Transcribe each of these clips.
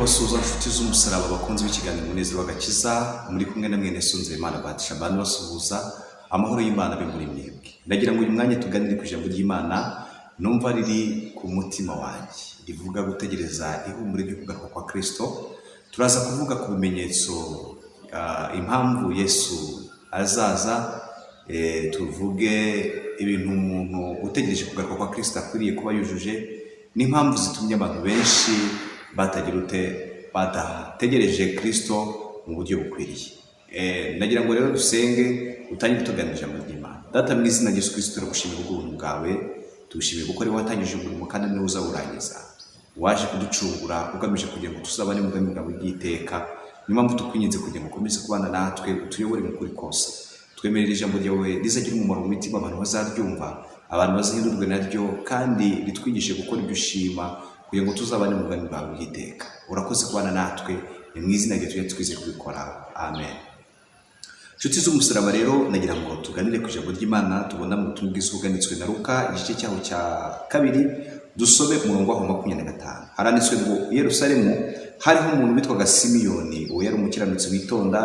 kubasuhuza inshuti z'umusaraba bakunze b'ikiganiro Umunezero w'Agakiza, muri kumwe na mwene Sunzeyimana Batisha abantu basuhuza amahoro y'Imana abe muri mwebwe. Ndagira ngo uyu mwanya tuganire ku ijambo ry'Imana numva riri ku mutima wanjye, rivuga gutegereza ihumure ryo kugaruka kwa Kristo. Turaza kuvuga ku bimenyetso impamvu Yesu azaza, tuvuge ibintu umuntu utegereje kugaruka kwa Kristo akwiriye kuba yujuje, n'impamvu zitumye abantu benshi badategereje Kristo mu buryo bukwiriye. Nagira ngo rero dusenge utangire tuganira ijambo ry'Imana. Data mu izina rya Yesu Kristo turagushimira ubuntu bwawe, tugushimiye kuko ari wowe watangije umurimo kandi niwe uzawurangiza. Waje kuducungura ugamije kugira ngo tuzabane mu bwami bwawe bw'iteka. Niyo mpamvu tukwinginze kugira ngo ukomeze kubana natwe, utuyobore mu kuri kose. Twemerera ijambo ryawe rizagira umumaro mu mitima abantu bazaryumva, abantu bazahindurwe naryo, kandi ritwigishe gukora ibyo ushima kugira ngo tuzabane mu bwami bwawe bw'iteka. Urakoze kubana natwe, ni mu izina rye tujye twizeye kubikora. Amen. Inshuti z'umusaraba rero, nagira ngo tuganire ku ijambo ry'Imana tubona mu butumwa bwiza bwanditswe na Luka igice cyaho cya 2, dusome umurongo wa 25. Haranditswe ngo i Yerusalemu hariho umuntu witwaga Simiyoni, uwo yari umukiranutsi witonda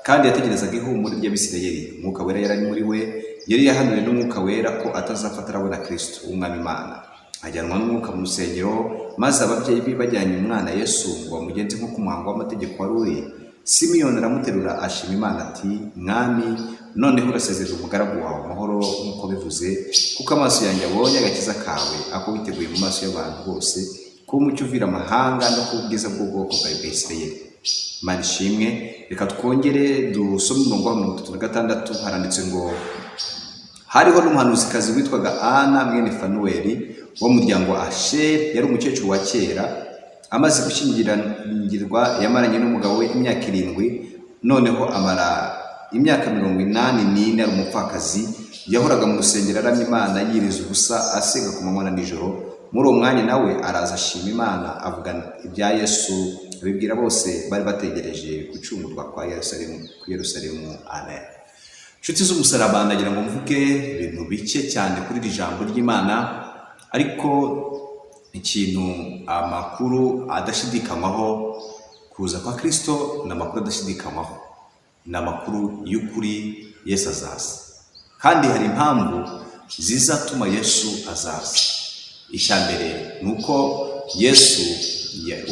kandi yategerezaga ihumure ry'Abisirayeli. Umwuka wera yari muri we, yari yahanuriwe n'Umwuka wera ko atazapfa atarabona Kristo w'Umwami Imana. Ajyanwa n'Umwuka mu rusengero, maze ababyeyi be bajyanye umwana Yesu ngo bamugenze nk'uko umuhango w'amategeko wari uri. Simiyoni aramuterura ashima Imana ati, Mwami, noneho urasezerera umugaragu wawe amahoro nk'uko bivuze, kuko amaso yanjye abonye agakiza kawe, ako witeguye mu maso y'abantu bose, kuba umucyo uvira amahanga no kuba ubwiza bw'ubwoko bwawe bwa Isirayeli. Imana ishimwe. Reka twongere dusome umurongo wa 36. Haranditse ngo hariho n'umuhanuzikazi witwaga Ana mwene Fanuweli wo mu muryango wa Asheri, yari umukecuru wa kera, amaze gushyingirwa yamaranye n'umugabo we imyaka 7, noneho amara imyaka 84 ari umupfakazi. Yahoraga mu rusengero aramya Imana yiriza ubusa, asenga ku manywa na nijoro. Muri uwo mwanya nawe araza ashima Imana, avuga ibya Yesu, abibwira bose bari bategereje gucungurwa kwa Yerusalemu. Amen. Inshuti z'umusaraba, ndagira ngo mvuge ibintu bike cyane kuri iri jambo ry'Imana, ariko ikintu amakuru adashidikanywaho kuza kwa Kristo, ni amakuru adashidikanywaho, ni amakuru y'ukuri. Yesu azaza, kandi hari impamvu zizatuma Yesu azaza. Icya mbere ni uko Yesu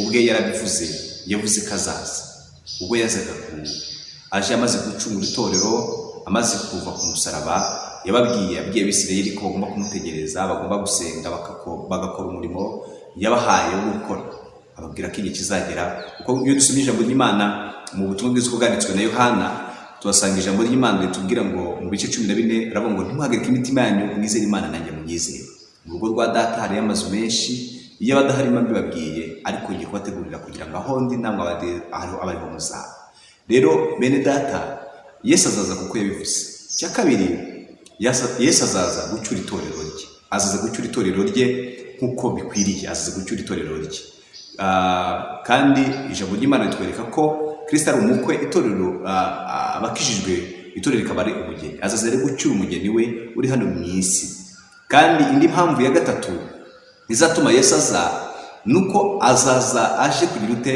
ubwe yarabivuze, yavuze ko azaza. Ubwo yazaga aje amaze gucungura itorero, amaze kuva ku musaraba, yabwiye Abisirayeli ko bagomba kumutegereza, bagomba gusenga, bagakora umurimo yabahaye wo gukora. Ababwira ko igihe kizagera, kuko iyo dusomye ijambo ry'Imana mu butumwa bwiza bwanditswe na Yohana, tuhasanga ijambo ry'Imana ritubwira ngo mu bice 14 aravuga ngo ntimuhagarike imitima yanyu, mwizere Imana nanjye munyizere. Mu rugo rwa data hari amazu menshi, iyo abadahari mbibabwiye, ariko ngiye kubategurira kugira ngo aho ndi namwe abariho muzaba. Rero bene data, Yesu azaza kuko yabivuze. Icya kabiri, Yesu azaza gucyura itorero rye. Azaza gucyura itorero rye nk'uko bikwiriye, azaza gucyura itorero rye. Kandi ijambo ry'Imana ritwereka ko Kristo ari umukwe, itorero abakijijwe, itorero rikaba ari umugeni. Azaza rero gucyura umugeni we uri hano mu isi. Kandi indi mpamvu ya gatatu izatuma Yesu aza, nuko azaza aje kugira ute?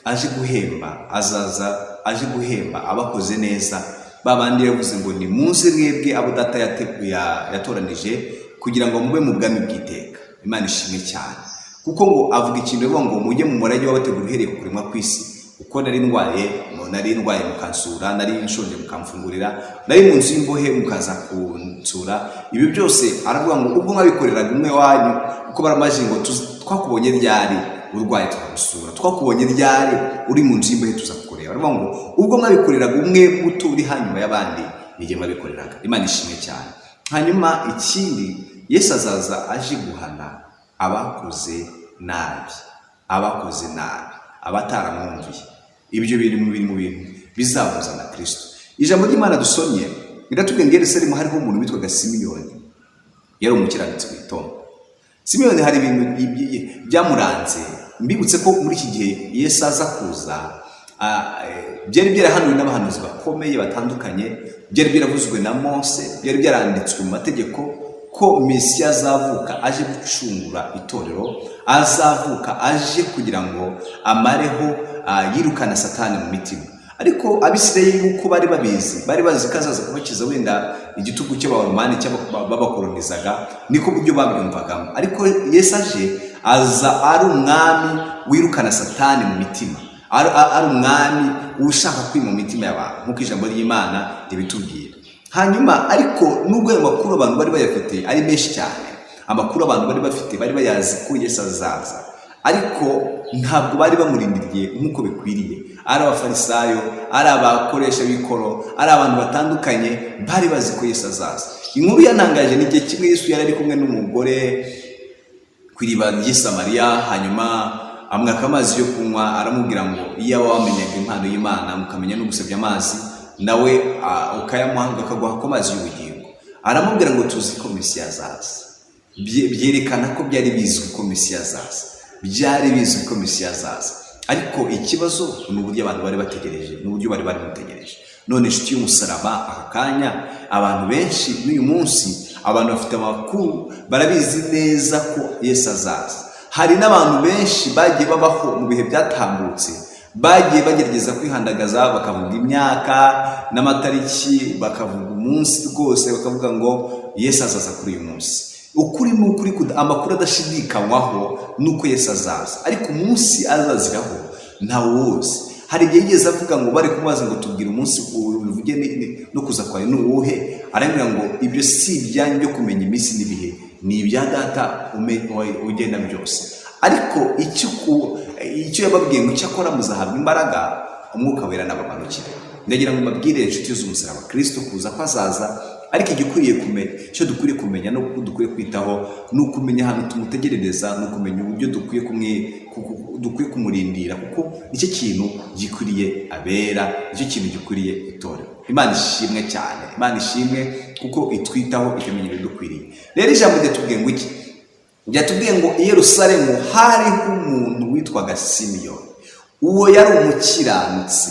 Aje guhemba. Azaza aje guhemba abakoze neza, babandi yavuze ngo ni muze mwebwe abo data yatoranije kugira ngo mube mu bwami bw'iteka. Imana ishimwe cyane, kuko ngo avuga ikintu avuga ngo mujye mu murage w'abategura uhereye ku kuremwa kw'isi. Uko nari ndwaye mukansura, nari nshonje mukamfungurira, nari mu nzu y'imbohe mukaza kunsura. Ibi byose aravuga ngo ubwo mwabikoreraga umwe wanyu, uko baramaje ngo twakubonye ryari urwaye tukagusura, twakubonye ryari uri mu nzu y'imbohe tuzakukorera. Aravuga ngo ubwo mwabikoreraga umwe muto uri hanyuma y'abandi, nige mwabikoreraga. Imana ishimwe cyane. Hanyuma ikindi, Yesu azaza aje guhana abakoze nabi, abataramwumviye. Ibyo biri mu bintu bizabuza na Kristo. Ijambo ry'Imana dusomye riratubwira ngo i Yerusalemu hariho umuntu witwaga Simiyoni, yari umukiranutsi witonda. Simiyoni hari ibintu byamuranze. Mbibutse ko muri iki gihe Yesu aza kuza, byari byarahanuwe n'abahanuzi bakomeye batandukanye, byari byaravuzwe na Mose, byari byaranditswe mu mategeko ko Mesiya azavuka aje gucungura itorero, azavuka aje kugira ngo amareho yirukana Satani mu mitima. Ariko Abisirayeli uko bari babizi, bari bazi ko azaza kubakiza wenda igitugu cy'Abaromani babakolonizaga, niko buryo babyumvagamo. Ariko Yesu aje aza ari umwami wirukana Satani mu mitima, ari umwami ushaka kwima mu mitima y'abantu nk'uko ijambo ry'Imana ribitubwira. Hanyuma ariko nubwo ayo makuru abantu bari bayafite ari menshi cyane, amakuru abantu bari bafite bari bayazi ko Yesu azaza, ariko ntabwo bari bamurindiriye nk'uko bikwiriye. Ari abafarisayo, ari abakoresha b'ikoro, ari abantu batandukanye bari bazi ko Yesu azaza. Inkuru yanangaje ni igihe kimwe Yesu yari ari kumwe n'umugore ku iriba ry'i Samariya, hanyuma amwaka amazi yo kunywa, aramubwira ngo iyo wamenyaga impano y'Imana mukamenya no gusabya amazi, nawe ukayamuhanga akaguha ko amazi y'ubugingo. Aramubwira ngo tuzi ko Mesiya azaza. Byerekana ko byari bizwi ko Mesiya azaza, byari bizwi ko Mesiya azaza. Ariko ikibazo ni uburyo abantu bari bategereje, n'uburyo bari bamutegereje. None inshuti y'umusaraba, aka kanya abantu benshi n'uyu munsi, abantu bafite amakuru, barabizi neza ko Yesu azaza. Hari n'abantu benshi bagiye babaho mu bihe byatambutse, bagiye bagerageza kwihandagaza, bakavuga imyaka n'amatariki, bakavuga umunsi rwose, bakavuga ngo Yesu azaza kuri uyu munsi. Ukuri ni ukuri, amakuru adashidikanywaho nuko Yesu azaza, ariko umunsi azaziraho ntawe wose. Hari igihe yigeze avuga ngo bari kumubaza ngo tubwire umunsi uvuge no kuza kwawe ni uwuhe, arambwira ngo ibyo si ibyanyu byo kumenya iminsi n'ibihe, ni ibya Data ugenda byose. Ariko icyo yababwiye ngo cyakora muzahabwa imbaraga Umwuka Wera n'abamanukira. Ndagira ngo mbabwire inshuti z'umusaraba, Kristo kuza ko azaza, ariko igikwiriye kumenya, icyo dukwiriye kumenya no dukwiye kwitaho, ni ukumenya ahantu tumutegerereza, ni ukumenya uburyo dukwiye kumurindira, kuko nicyo kintu gikwiriye abera, nicyo kintu gikwiriye itorero. Imana ishimwe cyane, Imana ishimwe kuko itwitaho ikamenya ibidukwiriye. Rero ijambo ryatubwiye ngo iki? Ryatubwiye ngo i Yerusalemu hariho umuntu witwaga Simiyoni. Uwo yari umukiranutsi.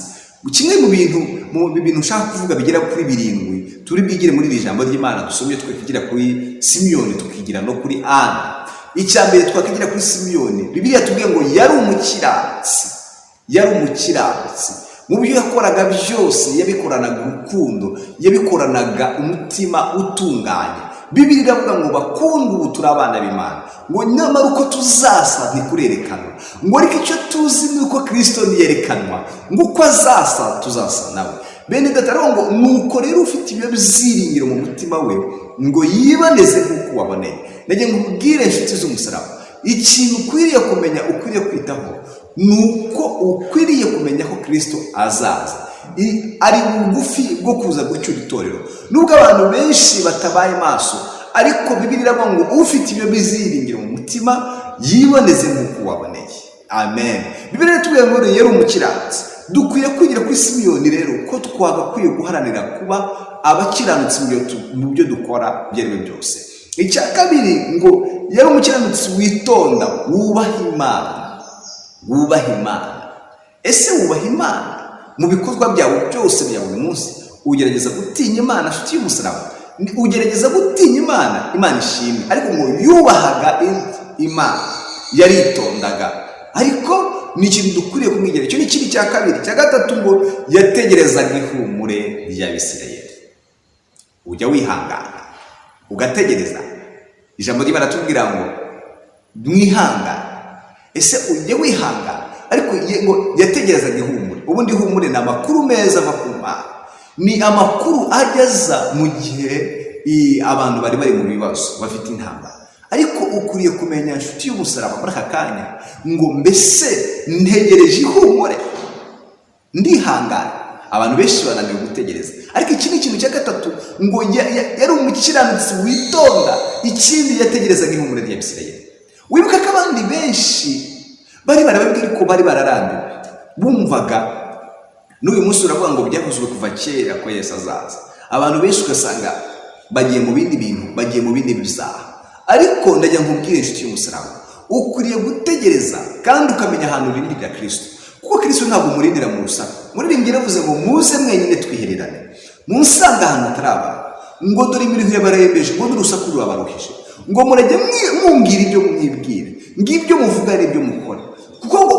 Kimwe mu bintu ushaka kuvuga bigera kuri 7 turi bwigire muri iri jambo ry'Imana dusomye, twigira kuri Simiyoni, tukigira no kuri Ana. Icyambere twakigira kuri Simiyoni, Bibiliya tubwiye ngo yari umukiranutsi. Yari umukiranutsi. Mu byo yakoraga byose yabikoranaga urukundo, yabikoranaga umutima utunganye. Bibiliya iravuga ngo bakundwa ubu turi abana b'Imana, ngo nyamara uko tuzasa ntikurerekanwa, ngo ariko icyo tuzi ni uko Kristo niyerekanwa, ngo uko azasa tuzasa nawe. Bene Data, ngo nuko rero ufite ibyo byiringiro mu mutima we, ngo yibaneze nk'uko waboneye. Nagiye ngo ubwire inshuti z'umusaraba, ikintu ukwiriye kumenya, ukwiriye kwitaho, nuko ukwiriye kumenya ko Kristo azaza, ari bugufi bwo kuza gucyura itorero. Nubwo abantu benshi batabaye maso, ariko Bibiliya iravuga ngo ufite ibyo biziringiro mu mutima yiboneze nk'uko waboneye. Amen. Bibiliya itubwira ngo yari umukiranutsi. Dukwiye kwigira kuri Simiyoni rero ko twagakwiye guharanira kuba abakiranutsi mu byo dukora ibyo ari byo byose. Icya kabiri ngo yari umukiranutsi witonda, wubaha Imana. Wubaha Imana. Ese wubaha Imana mu bikorwa byawe byose bya buri munsi? Ugerageza gutinya Imana, nshuti y'umusaraba? Ugerageza gutinya Imana? Imana ishimwe. Ariko ngo yubahaga Imana, yaritondaga. Ariko ni ikintu dukwiriye kumwigera. Icyo ni ikindi cya kabiri. Cya gatatu ngo yategerezaga ihumure ry'Abisirayeli. Ujya wihangana ugategereza. Ijambo ry'Imana tubwira ngo mwihangane. Ese ujye wihangana? Ariko ngo yategerezaga ihumure. Ubundi ihumure ni amakuru meza ava ku Mana, ni amakuru ageza mu gihe abantu bari mu bibazo, bafite intambara. Ariko ukuriye kumenya inshuti y'umusaraba muri aka kanya ngo mbese ntegereje ihumure, ndihangana. Abantu benshi bananiwe gutegereza. Ariko iki ni ikintu cya gatatu, ngo yari umukiranutsi witonda. Ikindi yategerezaga ihumure ry'Abisirayeli. Wibuka ko abandi benshi bari barababwira ko bari bararambiwe, bumvaga n'uyu munsi uravuga ngo byakozwe kuva kera ko Yesu azaza. Abantu benshi ugasanga bagiye mu bindi bintu, bagiye mu bindi bizaha. Ariko ndajya nkubwire inshuti y'umusaraba, ukwiriye gutegereza kandi ukamenya ahantu urindira Kristo, kuko Kristo ntabwo umurindira mu rusaku. Umuririmbyi yaravuze ngo muze mwenyine twihererane, munsanga ahantu hatari abantu. ngo dore imirimo yabarembeje, ngo n'urusaku rurabaruhije, ngo murajye mwumvira ibyo mwibwira, ngibyo muvuga n'ibyo mukora, kuko ngo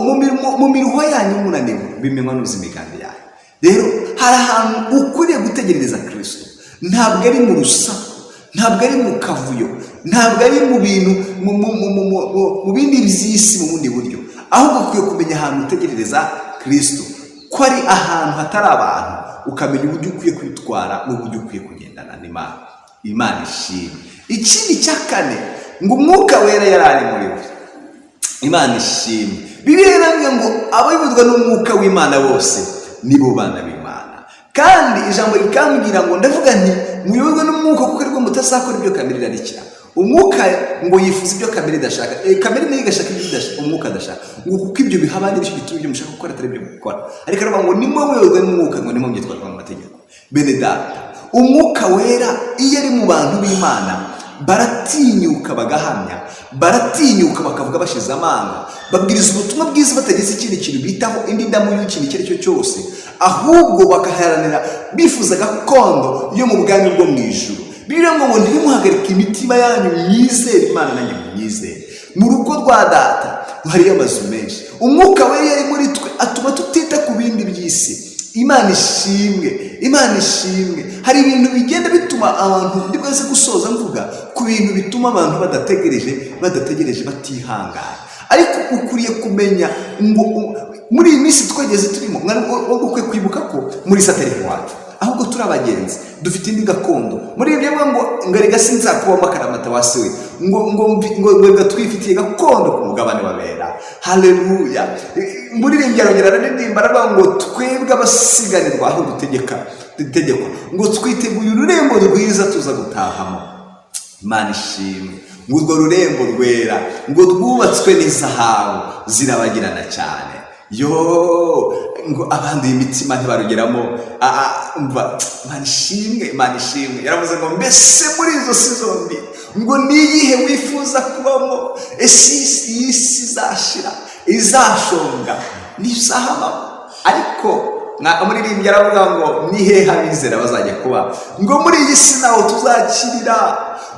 mu miruho yanyu munaniwe bimenywa n'imigambi yayo. Rero hari ahantu ukwiriye gutegerereza Kristo, ntabwo ari mu rusaku, ntabwo ari mu kavuyo, ntabwo ari mu bintu mu bindi by'isi mu bundi buryo, ahubwo ukwiye kumenya ahantu utegerereza Kristo, ko ari ahantu hatari abantu, ukamenya uburyo ukwiye kwitwara n'uburyo ukwiye kugendana n'Imana. Imana ishimwe. Ikindi cya kane, ngo umwuka wera yari ari muri we. Imana ishimwe. Bibiliya iravuga ngo abayoborwa n'umwuka w'Imana bose nibo bana b'Imana, kandi ijambo rikambwira ngo ndavuga nti muyoborwe n'umwuka kuko aribwo mutazakora ibyo kamere irarikira. Umwuka ngo yifuza ibyo kamere idashaka, kamere nayo igashaka ibyo umwuka adashaka, ngo kuko ibyo bihaba n'ibyo bituma ibyo mushaka gukora atari byo gukora. Ariko aravuga ngo nimwe muyoborwe n'umwuka, ngo nimwe myitwarire mu mategeko. Bene data, umwuka wera iyo ari mu bantu b'Imana baratinyuka bagahamya, baratinyuka bakavuga bashize amanga, babwiriza ubutumwa bwiza batagize ikindi kintu bitaho indi ndamu y'ikintu icyo ari cyo cyose, ahubwo bakaharanira bifuza gakondo yo mu bwami bwo mu ijuru. Bibiliya ngo ntimuhagarike imitima yanyu, mwizere Imana nanjye mwizere. Mu rugo rwa data hariyo amazu menshi, umwuka we yari muri twe atuma tutita ku bindi by'isi. Imana ishimwe, Imana ishimwe. Hari ibintu bigenda bituma abantu, ndi bwaze gusoza mvuga ku bintu bituma abantu badategereje batihangana. Ariko ukuriye kumenya ngo muri iyi minsi twageze turimo, ukwiye kwibuka ko muri satani wacu, ahubwo turi abagenzi, dufite indi gakondo. Muri ibyo ngo ngarega sinzakubamo akaramata wasiwe, ngo twifitiye gakondo ku mugabane w'abera. Haleluya. Muri irengero arongera araririmba aravuga ngo twebwe abasiganirwa aho dutegekwa, ngo twiteguye ururembo rwiza tuza gutahamo. Imana ishimwe. Ngo urwo rurembo rwera ngo rwubatswe n'izahabu zirabagirana cyane. Ngo abanduye imitima ntibarugeramo. Imana ishimwe, Imana ishimwe. Yaravuze ngo mbese muri izo si zombi ngo niyihe wifuza kubamo? Ese iyi si izashira, izashonga, ntizahamamo. Ariko umuririmbyi aravuga ngo ni hehe abizera bazajya kuba? Ngo muri iyi si naho tuzakirira,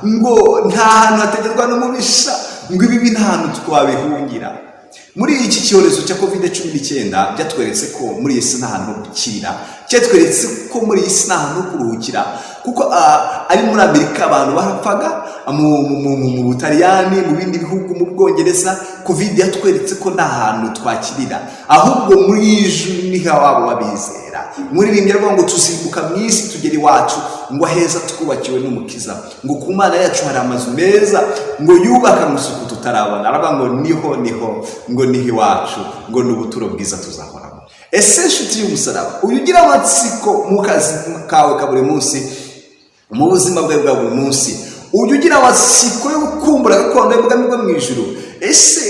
ngo nta hantu hategerwa n'umubisha, ngo ibi nta hantu twabihungira. Muri iki cyorezo cya COVID-19 byatweretse ko muri iyi si nta hantu ho gukirira, cyatweretse ko muri iyi si nta hantu ho kuruhukira, kuko ari muri Amerika abantu barapfaga, mu Butaliyani, mu bindi bihugu, mu Bwongereza, COVID yatweretse ko nta hantu twakirira, ahubwo muri ijuru niho wabo babizera. Umuririmbyi aravuga ngo tuzibuka mu isi tugera iwacu, ngo aheza twubakiwe n'Umukiza, ngo ku Mana yacu hari amazu meza, ngo yubaka mu isuku tutarabona. Aravuga ngo niho ngo niho iwacu, ngo n'ubuturo bwiza tuzahoramo. Ese nshuti y'umusaraba, uyu ugira amatsiko mu kazi kawe ka buri munsi, mu buzima bwawe bwa buri munsi, uyu ugira amatsiko yo gukumbura gakondo y'ubwami bwo mu ijuru. Ese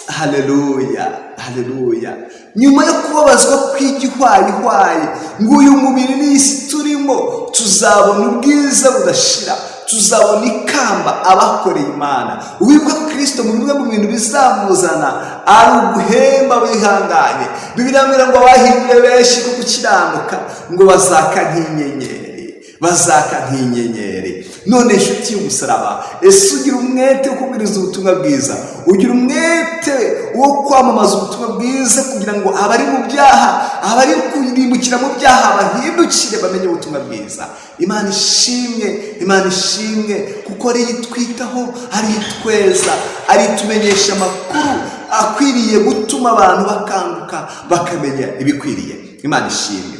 haleluya, haleluya. Nyuma yo kubabazwa kw'igihwayihwayi, ngo uyu mubiri n'isi turimo tuzabona ubwiza budashira, tuzabona ikamba abakoreye Imana. Wibuka ko Kristo mu bimwe mu bintu bizamuzana ari uguhemba wihanganye. Bibiliya imbwira ngo abahinduye benshi ku gukiranuka ngo bazaka nk'inyenyeri. None nshuti y'umusaraba, ese ugira umwete wo kubwiriza ubutumwa bwiza, ugira umwete wo kwamamaza ubutumwa bwiza kugira ngo abari mu byaha, abari kurimbukira mu byaha bahindukire bamenye ubutumwa bwiza. Imana ishimwe, Imana ishimwe, kuko ari itwitaho, ari itweza, ari itumenyesha amakuru akwiriye gutuma abantu bakanguka bakamenya ibikwiriye. Imana ishimwe.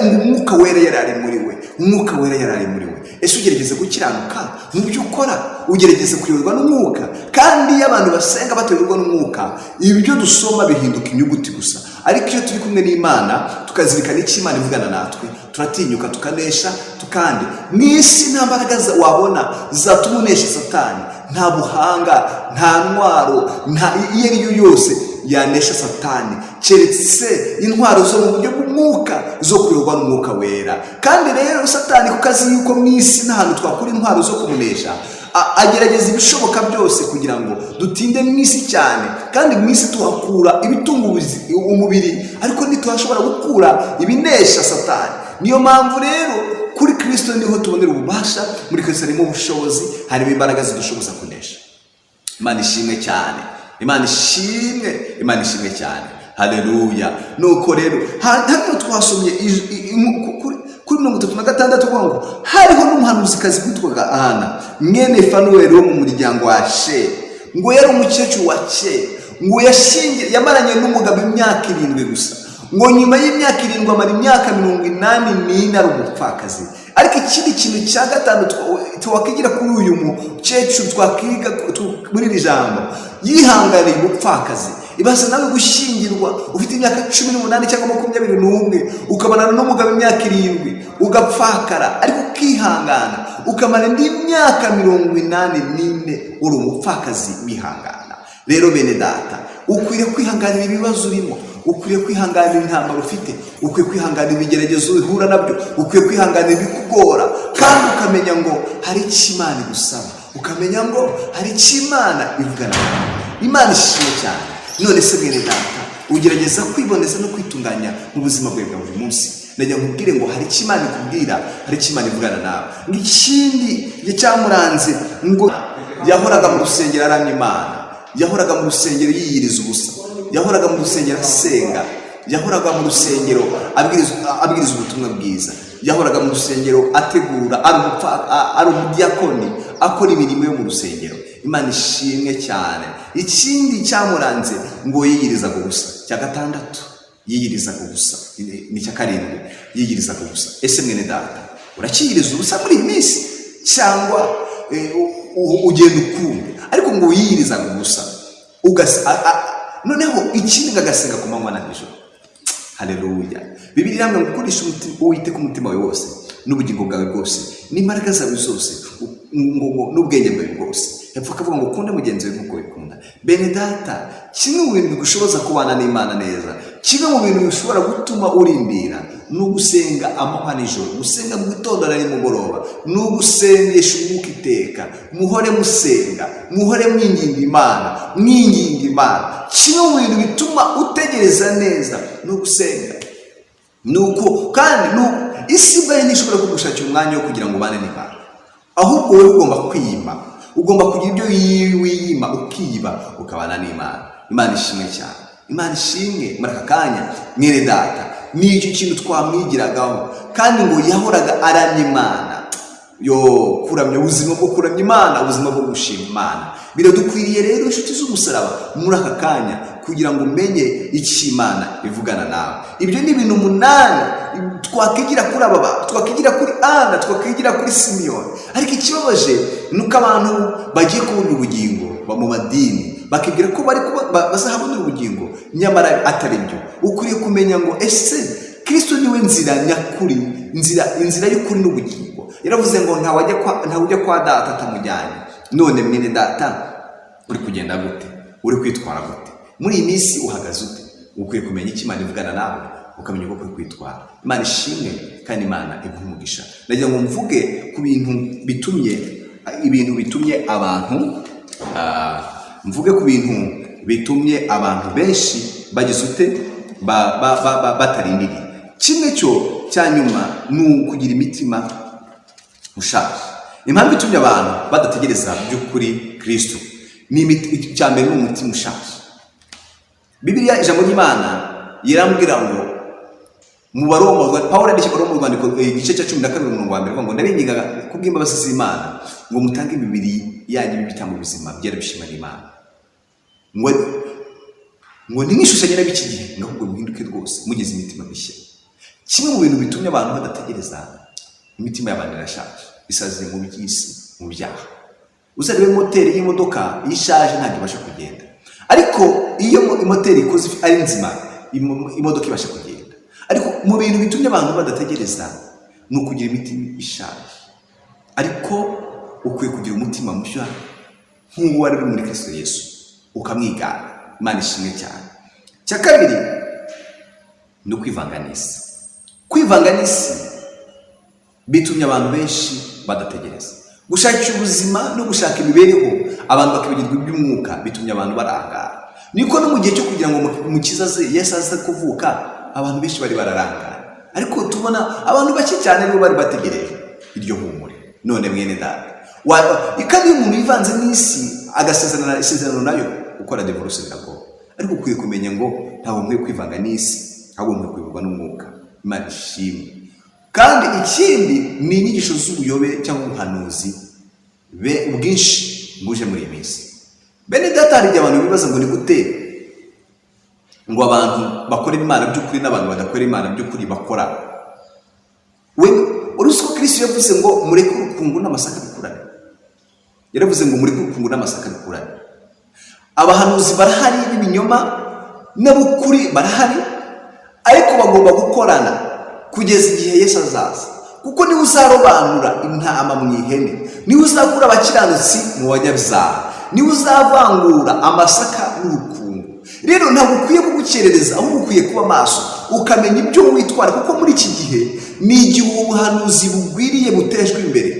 Umwuka wera yari ari muri we, umwuka wera yari ari muri we. Ese ugerageze gukiranuka mu byo ukora, ugerageze kuyoborwa n'umwuka. Kandi iyo abantu basenga batayoborwa n'umwuka, ibyo dusoma bihinduka inyuguti gusa. Ariko iyo turi kumwe n'Imana, tukazirikana icyo Imana ivugana natwe, turatinyuka tukanesha, tukandi mu isi nta mbaraga wabona zatuma unesha Satani, nta buhanga, nta ntwaro, iyo ari yo yose yanesha Satani, keretse intwaro zo mu buryo bw'umwuka zo kuyoborwa n'umwuka wera. Kandi rero Satani kukazi yuko mu isi nta hantu twakura intwaro zo kumunesha, agerageza ibishoboka byose kugira ngo dutinde mu isi cyane. Kandi mu isi tuhakura ibitunga umubiri, ariko ntituhashobora gukura ibinesha Satani. Niyo mpamvu rero kuri Kristo niho tubonera ububasha, muri Kristo harimo ubushobozi, harimo imbaraga zidushoboza kunesha. Imana ishimwe cyane, Imana ishimwe, Imana ishimwe cyane. Haleluya. Nuko rero hano twasomye kuri 36 uvuga ngo hariho n'umuhanuzikazi witwaga Ana mwene Fanueli wo mu muryango wa Asheri, ngo yari umukecuru wa kera, ngo yamaranye n'umugabo imyaka 7 gusa, ngo nyuma y'imyaka 7 amara imyaka 84 ari umupfakazi. Ariko ikindi kintu cya gatanu twakigira kuri uyu mukecuru twakiga muri iri jambo, yihanganiye ubupfakazi. Ibaza nawe gushyingirwa ufite imyaka 18 cyangwa 21 ukabana n'umugabo imyaka 7 ugapfakara, ariko ukihangana ukamara indi myaka 84 uri umupfakazi wihangana. Rero bene data, ukwiriye kwihanganira ibibazo urimo, ukwiriye kwihanganira intambara ufite, ukwiye kwihanganira ibigeragezo uhura nabyo, ukwiye kwihanganira ibikugora, kandi ukamenya ngo hari icyo Imana igusaba, ukamenya ngo hari icyo Imana ivugana nawe. Imana ishimwe cyane. None se bene data, ugerageza kwiboneza no kwitunganya mu buzima bwawe bwa buri munsi. Najya nkubwire ngo hari icyo Imana ikubwira, hari icyo Imana ivugana nawe. Ngikindi cyamuranze ngo yahoraga mu rusengero aramya Imana, yahoraga mu rusengero yiyiriza ubusa, yahoraga mu rusengero asenga, yahoraga mu rusengero abwiriza ubutumwa bwiza, yahoraga mu rusengero ategura, ari umudiyakoni akora imirimo yo mu rusengero. Imana ishimwe cyane. Ikindi cyamuranze ngo yiyirizaga ubusa. Cya gatandatu yiyirizaga ubusa, ni cya karindwi yiyirizaga ubusa. Ese mwene data, urakiyiriza ubusa muri iyi minsi cyangwa ugenda ukumve? Ariko ngo yiyirizaga ubusa noneho ikindi ngagasenga ku manywa na nijoro. Haleluya. Bibiliya iramubwira ngo ukoreshe Uwiteka umutima wawe wose n'ubugingo bwawe bwose n'imbaraga zawe zose n'ubwenge bwawe bwose. Hepfo akavuga ngo ukunde mugenzi wawe nk'uko wikunda. Bene data, kimwe mu bintu bigushoboza kubana n'Imana neza, kimwe mu bintu bishobora gutuma urimbira, ni ugusenga amanywa n'ijoro, gusenga mu gitondo na nimugoroba, ni ugusengesha umwuka iteka. Muhore musenga, muhore mwinginga Imana. Kimwe mu bintu bituma utegereza neza ni ugusenga. Nuko kandi isi ubwayo ntishobora kugushakira umwanya wo kugira ngo ubane n'Imana, ahubwo wowe ugomba kwiyima, ugomba kugira ibyo wiyima, ukiba ukabana n'Imana. Imana ishimwe cyane, Imana ishimwe. Muri aka kanya mwene data, ni icyo kintu twamwigiragaho, kandi ngo yahoraga aramya Imana. Kuramya, ubuzima bwo kuramya Imana, ubuzima bwo gushima Imana. Biradukwiriye rero inshuti z'umusaraba muri aka kanya kugira ngo umenye icyo Imana ivugana nawe. Ibyo ni ibintu 8 twakigira kuri aba bantu, twakigira kuri Ana, twakigira kuri Simiyoni. Ariko ikibabaje nuko abantu bagiye kubona ubugingo mu madini, bakibwira ko bazahabona ubugingo, nyamara atari byo. Ukwiye kumenya ngo ese Kristo niwe nzira nyakuri, inzira y'ukuri n'ubugingo. Yaravuze ngo ntawujya kwa data atamujyanye. None mwene data, uri kugenda gute? Uri kwitwara gute? Muri iyi minsi uhagaze ute? Ukwiye kumenya icyo Imana ivugana nawe, ukamenya uko ukwiye kwitwara. Imana ishimwe kandi Imana iguha umugisha. Ndagira ngo mvuge ku bintu bitumye abantu benshi bagize ute batarindiriye. Kimwe cyo cya nyuma ni ukugira imitima ushaje. Impamvu itumye abantu badategereza by'ukuri Kristo ni cya mbere, ni umutima ushaje. Bibiliya ijambo ry'Imana yarambwira ngo mu Baroma, Pawulo yandikira mu rwandiko igice cya 12 umurongo wa 1 ngo ndabinginga kubw'imbabazi z'Imana ngo mutange imibiri yanyu ibitambo bizima byera bishima n'Imana, ngo ntimwishushanye n'ab'iki gihe, ngo ahubwo muhinduke rwose mugeze imitima mishya. Kimwe mu bintu bitumye abantu badategereza, imitima y'abantu irashaje, isaziye mu by'isi, mu byaha. Uzarebe moteri y'imodoka ishaje ntabwo ibasha kugenda, ariko iyo moteri ikoze ari nzima imodoka ibasha kugenda. Ariko mu bintu bitumye abantu badategereza ni ukugira imitima ishaje. Ariko ukwiye kugira umutima mushya nk'uwo wari uri muri Kristo Yesu, ukamwigana. Imana ishimwe cyane. Cya kabiri ni ukwivanga n'isi. Kwivanga n'isi bitumye abantu benshi badategereza. Gushakira ubuzima no gushaka imibereho abantu bakibagirwa iby'umwuka bitumye abantu barangara. Niko no mu gihe cyo kugira ngo umukiza Yesu aze kuvuka, abantu benshi bari bararangara. ariko tubona abantu bake cyane nibo bari bategereje iryo humure. None mwene data, kandi iyo umuntu yivanze n'isi agasezerana isezerano nayo, gukora divorce biragoye. Ariko ukwiye kumenya ngo ntabwo nkwiye kwivanga n'isi, ahubwo nkwiye kuyoborwa n'umwuka. Imana ishimwe. Kandi ikindi ni inyigisho z'ubuyobe cyangwa ubuhanuzi bwinshi buje muri iyi minsi. Bene data, hari igihe abantu bibaza ngo ni gute ngo abantu bakora Imana by'ukuri n'abantu badakora Imana by'ukuri bakora. Uruzi ko Kristo yavuze ngo mureke urukungu n'amasaka bikurane. Yaravuze ngo mureke urukungu n'amasaka bikurane. Abahanuzi barahari b'ibinyoma n'abukuri barahari, ariko bagomba gukorana kugeza igihe Yesu azaza. Kuko niwe uzarobanura intama mu ihene, niwe uzakura abakiranutsi mu banyabyaha, niwe uzavangura amasaka n'urukungu. Rero ntabwo ukwiye kugukerereza, ahubwo ukwiye kuba maso ukamenya ibyo witwara, kuko muri iki gihe ni igihe ubuhanuzi bugwiriye butejwe imbere.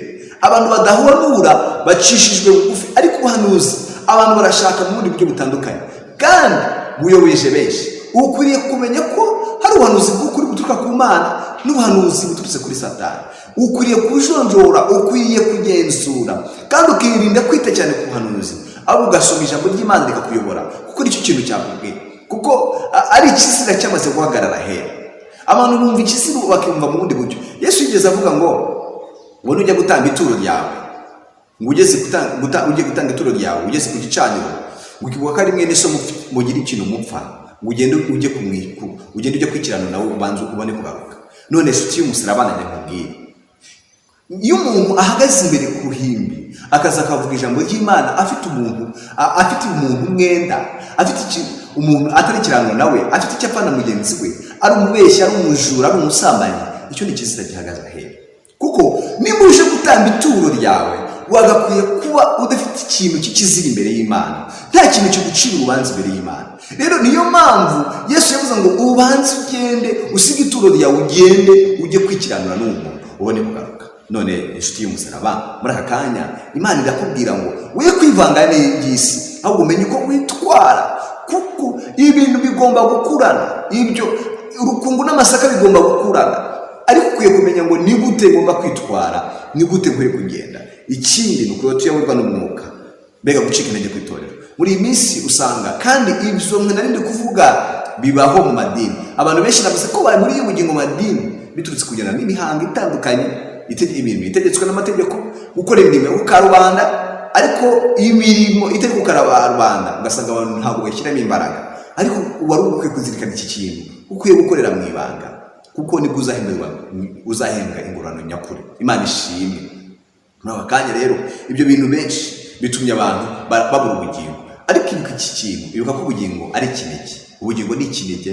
Abantu badahanura bacishijwe bugufi, ariko ubuhanuzi abantu barashaka mu bundi buryo butandukanye kandi buyobeje benshi. Ukwiriye kumenya ko hari ubuhanuzi bw'ukuri buturuka ku Mana n'ubuhanuzi buturutse kuri Satani. Ukwiriye kujonjora, ukwiriye kugenzura, kandi ukirinda kwita cyane ku buhanuzi, ahubwo ugasoma ijambo ry'Imana rikakuyobora, kuko nicyo kintu cyakubwiye. Kuko ari ikizira cyamaze guhagarara hera. Abantu bumva ikizira bakimva mu bundi buryo. Yesu yigeze avuga ngo nujya gutanga ituro ryawe, ngo ujye gutanga ituro ryawe ugeze ku gicaniro, ngo ukibuka ko ari mwene so mugira ikintu mupfa, ngo ugende ujye kwikirana nawe ubanze ubone kugaruka. None inshuti y'umusaraba nkubwire, iyo umuntu ahagaze imbere ku ruhimbi akaza akavuga ijambo ry'Imana afite umuntu umwenda, afite umuntu atari kirango nawe, afite icyo apfana mugenzi we, ari umubeshyi, ari umujura, ari umusambanyi, icyo ni ikizira gihagaze ahera. Kuko niba uje gutanga ituro ryawe, wagakwiye kuba udafite ikintu cy'ikizira imbere y'Imana, nta kintu cyo gucira urubanza imbere y'Imana. Rero niyo mpamvu Yesu yavuze ngo ubanze ugende usige ituro ryawe, ugende ujye kwikiranura n'umuntu ubone kugaruka. None inshuti y'umusaraba, muri aka kanya Imana irakubwira ngo we kwivanga n'iby'isi, ahubwo umenye uko witwara, kuko ibintu bigomba gukurana. Ibyo urukungu n'amasaka bigomba gukurana, ariko ukwiye kumenya ngo ni gute ngomba kwitwara, ni gute nkwiye kugenda. Ikindi ni ukuba tuyoborwa n'umwuka, mbega gucika intege ku itorero. Muri iyi minsi usanga, kandi ibyo narindi kuvuga bibaho mu madini. Abantu benshi navuze ko bari muri y'ubugingo mu madini biturutse kugenda n'imihango itandukanye, ibintu itegetswe n'amategeko, gukora imirimo yo kukarubanda, ariko imirimo itari kukarubanda ugasanga abantu ntabwo bashyiramo imbaraga. Ariko wari ukwiye kuzirikana iki kintu, ukwiye gukorera mu ibanga, kuko nibwo uzahembwa ingororano nyakuri. Imana ishimwe. Muri aka kanya rero ibyo bintu benshi bitumye abantu babura ubugingo. Ariko ibuka iki kintu, ibuka ko ubugingo ari ikinege. Ubugingo ni ikinege,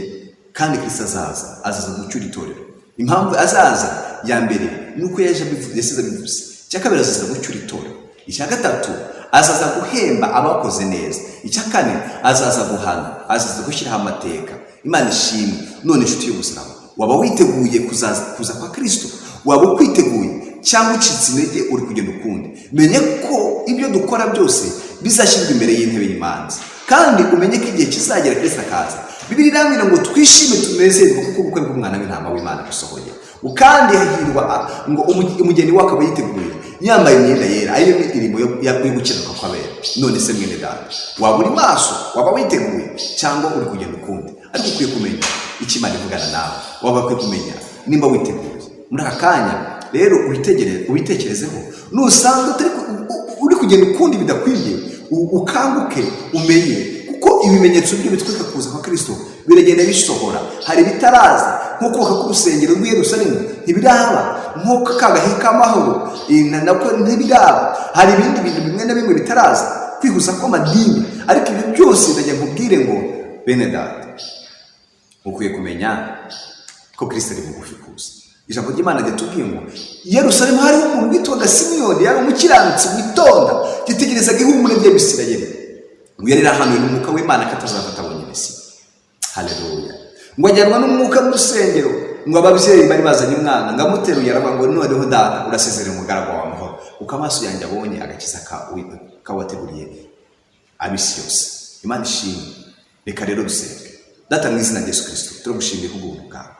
kandi Kristo azaza gucyura itorero. Impamvu azaza ya mbere nuko yasize bivuze. Icya kabiri, azaza gucyura itorero. Icya gatatu, azaza guhemba abakoze neza. Icya kane, azaza guhana, azaza gushyiraho amateka. Imana ishimwe. None inshuti y'umusaraba, waba witeguye kuza kwa Kristo? Waba ukwiteguye cyangwa ucitse intege uri kugenda ukundi? Menye ko ibyo dukora byose bizashyirwa imbere y'intebe y'Imanza, kandi umenye ko igihe kizagera Kristo akaza. Bibiliya irambwira ngo twishime tunezerwe, kuko ubukwe bw'umwana w'intama w'Imana busohoye. Kandi hahirwa ngo umugeni we akaba yiteguye, yambaye imyenda yera, ariyo mirimo yo gukiranuka kw'abera. None se mwene data, waba uri maso, waba witeguye, cyangwa uri kugenda ukundi? Ariko ukwiye kumenya icyo Imana ivugana nawe, waba ukwiye kumenya nimba witeguye. Muri aka kanya rero ubitekerezeho, nusanga uri kugenda ukundi bidakwiye, ukanguke umenye, kuko ibimenyetso byo bitwereka kuza kwa Kristo biragenda bisohora. Hari bitaraza, nko kubaka k'urusengero rw'i Yerusalemu ntibiraba, nko kagahe k'amahoro nako ntibiraba. Hari ibindi bintu bimwe na bimwe bitaraza, kwihuza kw'amadini. Ariko ibyo byose ndajya nkubwire ngo bene data, ukwiye kumenya ko Kristo ari bugufi kuza. Ijambo ry'Imana ryatubwiye ngo Yerusalemu hariho umuntu witwaga Simiyoni, yari umukiranutsi witonda, yitegerezaga ihumure ry'Abisirayeli. Ngo yari ahanuwe n'umwuka w'Imana ko atazafata abonye Mesiya. Haleluya. Ngo ajyanwa n'umwuka mu rusengero, ngo ababyeyi bari bazanye umwana, ngo amuteruye aravuga ngo noneho data urasezerera umugaragu wawe amahoro, kuko amaso yanjye abonye agakiza kawateguriye ab'isi yose. Imana ishimwe. Reka rero dusenge. Data, mu izina rya Yesu Kristo turagushimiye kubw'ubuntu bwawe,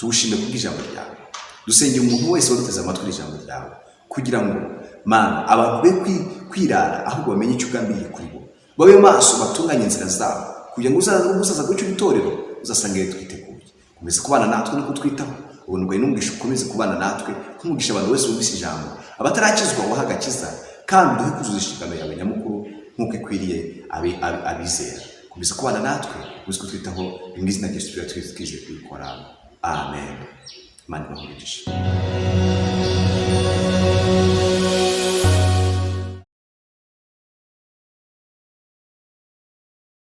tugushime kubw'ijambo ryawe. Dusengera umuntu wese waduteze amatwi n'ijambo ryawe kugira ngo Mana abantu be kwirara ahubwo bamenye icyo ugambiriye kuri bo, babe maso batunganye inzira zabo kugira ngo uzaza guca itorero uzasange twiteguye. Komeza kubana natwe no kutwitaho, ubuntu bwawe n'umugisha ukomeze kubana natwe, nk'umugisha abantu bose bumvise ijambo, abatarakizwa waha agakiza, kandi duhe kuzuza inshingano yawe nyamukuru nk'uko ikwiriye abizera. Komeza kubana natwe, uzi kutwitaho, mu izina rya Yesu twije kubikora. Amen. Imana ibahe umugisha.